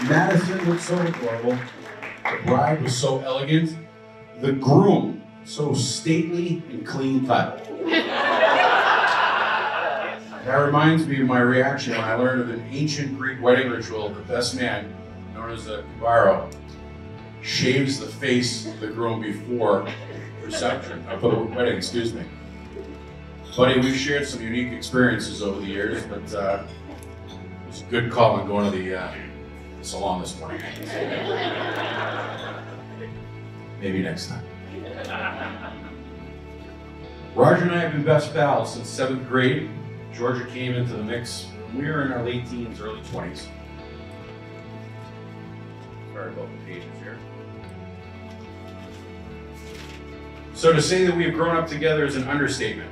Madison looked so adorable. The bride was so elegant. The groom so stately and clean cut. That reminds me of my reaction when I learned of an ancient Greek wedding ritual. The best man, known as the kubaro, shaves the face of the groom before for the wedding, excuse me. Buddy, we've shared some unique experiences over the years, but it was a good call on going to the salon this morning. Maybe next time. Roger and I have been best pals since 7th grade. Georgia came into the mix when we were in our late teens, early 20s. Sorry about the pages here. So to say that we have grown up together is an understatement.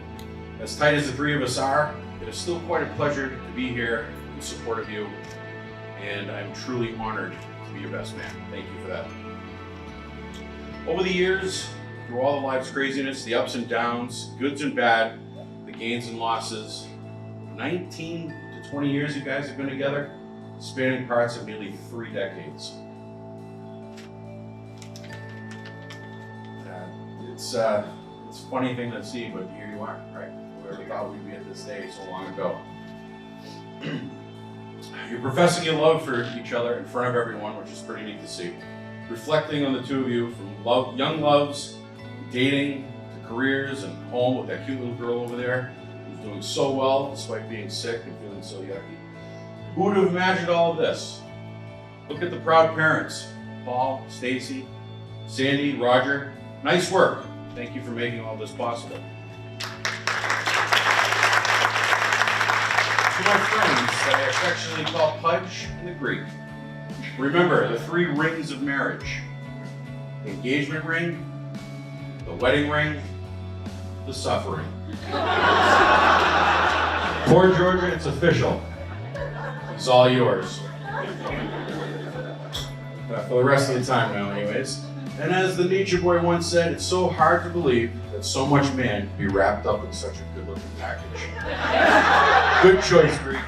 As tight as the three of us are, it is still quite a pleasure to be here in support of you, and I'm truly honored to be your best man. Thank you for that. Over the years, through all the life's craziness, the ups and downs, goods and bad, the gains and losses, 19 to 20 years you guys have been together, spanning parts of nearly 3 decades. It's a funny thing to see, but here you are, right? Where we thought we'd be at this day so long ago. You're professing your love for each other in front of everyone, which is pretty neat to see. Reflecting on the two of you from young loves, dating, to careers, and home with that cute little girl over there who's doing so well despite being sick and feeling so yucky. Who would have imagined all of this? Look at the proud parents, Paul, Stacy, Sandy, Roger. Nice work. Thank you for making all this possible. To my friends that I affectionately call Pudge and the Greek, remember the 3 rings of marriage: the engagement ring, the wedding ring, the suffering. Poor Georgia, it's official. It's all yours. For the rest of the time now, anyways. And as the Nature Boy once said, it's so hard to believe that so much man can be wrapped up in such a good-looking package. Good choice, Greek.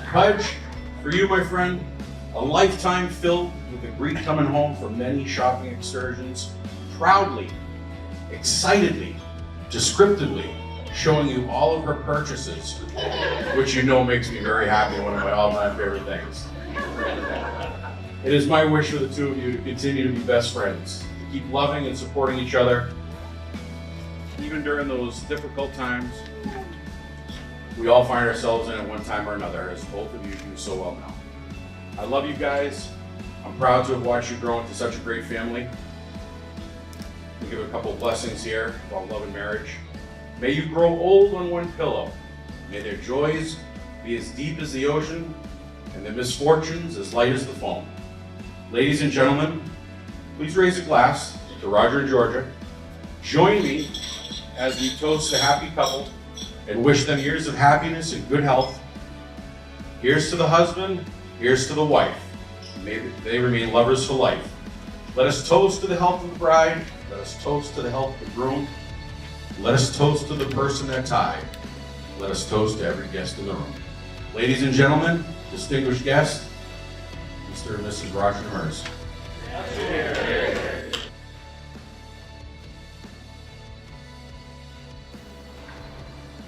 Pudge, for you, my friend, a lifetime filled with the Greek coming home from many shopping excursions, proudly, excitedly, descriptively showing you all of her purchases, which you know makes me very happy, one of my all-time favorite things. It is my wish for the two of you to continue to be best friends, to keep loving and supporting each other, even during those difficult times we all find ourselves in at one time or another, as both of you do so well now. I love you guys. I'm proud to have watched you grow into such a great family. We'll give a couple of blessings here about love and marriage. May you grow old on one pillow. May their joys be as deep as the ocean and their misfortunes as light as the foam. Ladies and gentlemen, please raise a glass to Roger and Georgia. Join me as we toast the happy couple and wish them years of happiness and good health. Here's to the husband, here's to the wife. May they remain lovers for life. Let us toast to the health of the bride. Let us toast to the health of the groom. Let us toast to the person that tied. Let us toast to every guest in the room. Ladies and gentlemen, distinguished guests, Mr. and Mrs. Roger Demers.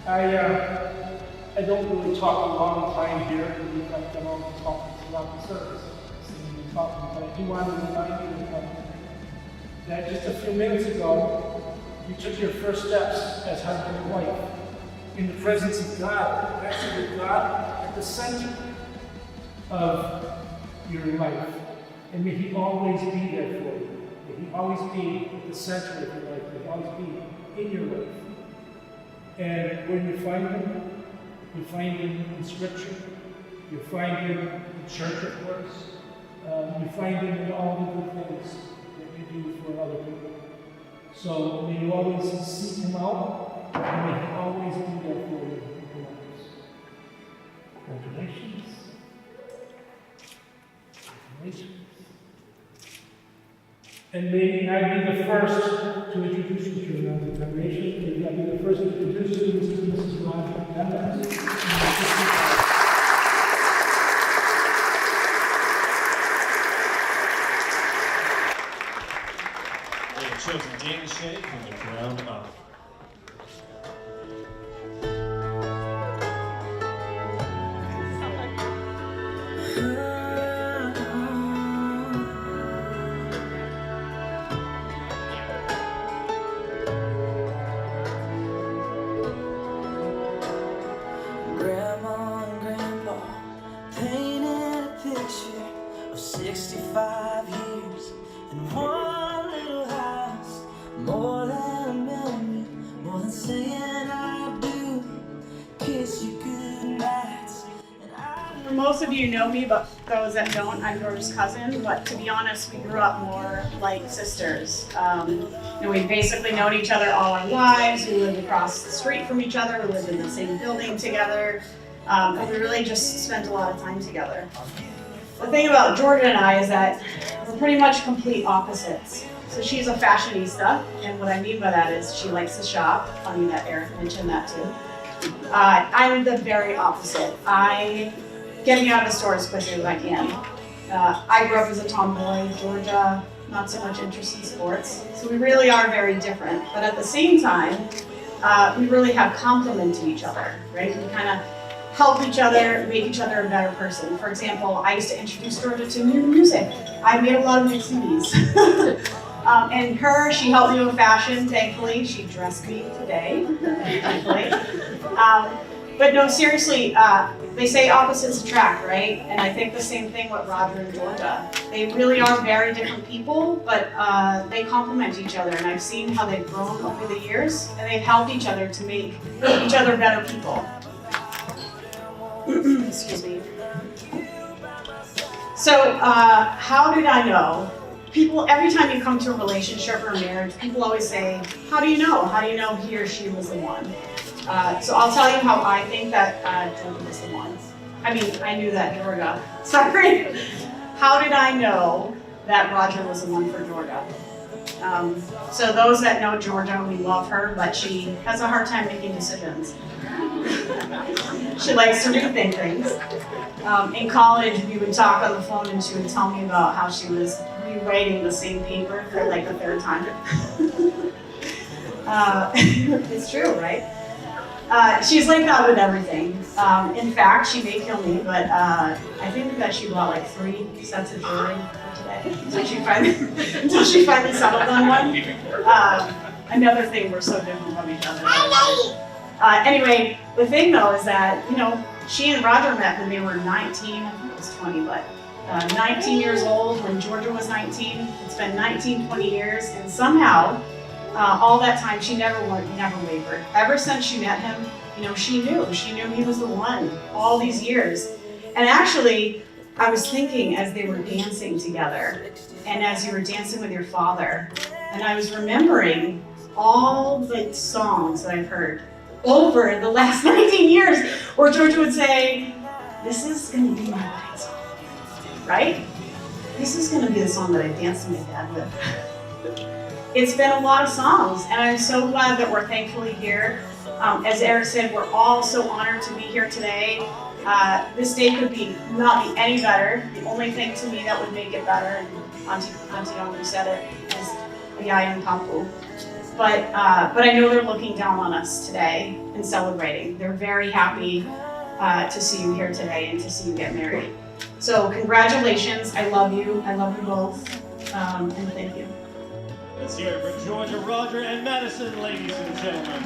I don't really talk a long time here because I've done all the talking throughout the service, but I do want to remind you that just a few minutes ago, you took your first steps as husband and wife in the presence of God. Actually, with God at the center of your life. And may He always be there for you. May He always be at the center of your life. May He always be in your life. And when you find Him in Scripture. You find Him in church, of course. You find Him in all the good things that you do for other people. So may you always seek Him out, and may He always be there for you in your lives. Congratulations. Congratulations. And may I be the first to introduce you to another congregation. May I be the first to introduce you to Mr. and Mrs. Roger Demers. saying I do, kiss you goodnight. Most of you know me, but those that don't, I'm George's cousin. But to be honest, we grew up more like sisters. We've basically known each other all our lives. We lived across the street from each other. We lived in the same building together. And we really just spent a lot of time together. The thing about Georgia and I is that we're pretty much complete opposites. So she's a fashionista, and what I mean by that is she likes to shop. Funny that Eric mentioned that too. I'm the very opposite. I get me out of the store as quickly as I can. I grew up as a tomboy. Georgia, not so much interest in sports. So we really are very different. But at the same time, we really have complement to each other, right? We kind of help each other, make each other a better person. For example, I used to introduce Georgia to new music. I made a lot of mixed CDs. And she helped me with fashion, thankfully. She dressed me today, thankfully. But no, seriously, they say opposites attract, right? And I think the same thing with Roger and Georgia. They really are very different people, but they complement each other. And I've seen how they've grown over the years, and they've helped each other to make each other better people. Excuse me. So, how did I know? People, every time you come to a relationship or a marriage, people always say, how do you know? How do you know he or she was the one? So I'll tell you how I think that Georgia was the one. I mean, I knew that Georgia. Sorry. How did I know that Roger was the one for Georgia? So those that know Georgia, we love her, but she has a hard time making decisions. She likes to rethink things. In college, we would talk on the phone and she would tell me about how she was rewriting the same paper for like the third time. It's true, right? She's like that with everything. In fact, she may kill me, but I think that she bought like 3 sets of jewelry for today until she finally settled on one. Another thing, we're so different from each other. Anyway, the thing though is that, she and Roger met when they were 19, I think it was 20, but 19 years old when Georgia was 19. It's been 19, 20 years, and somehow, all that time, she never wavered. Ever since she met him, she knew he was the one all these years. And actually, I was thinking as they were dancing together, and as you were dancing with your father, and I was remembering all the songs that I've heard over the last 19 years, where Georgia would say, this is gonna be my wedding song, right? This is gonna be the song that I danced with my dad with. It's been a lot of songs, and I'm so glad that we're thankfully here. As Eric said, we're all so honored to be here today. This day could not be any better. The only thing to me that would make it better, and Auntie Yongu said it, is Ayayang Kampu. But I know they're looking down on us today and celebrating. They're very happy to see you here today and to see you get married. So congratulations, I love you both, and thank you. Let's hear it for Georgia, Roger, and Madison, ladies and gentlemen.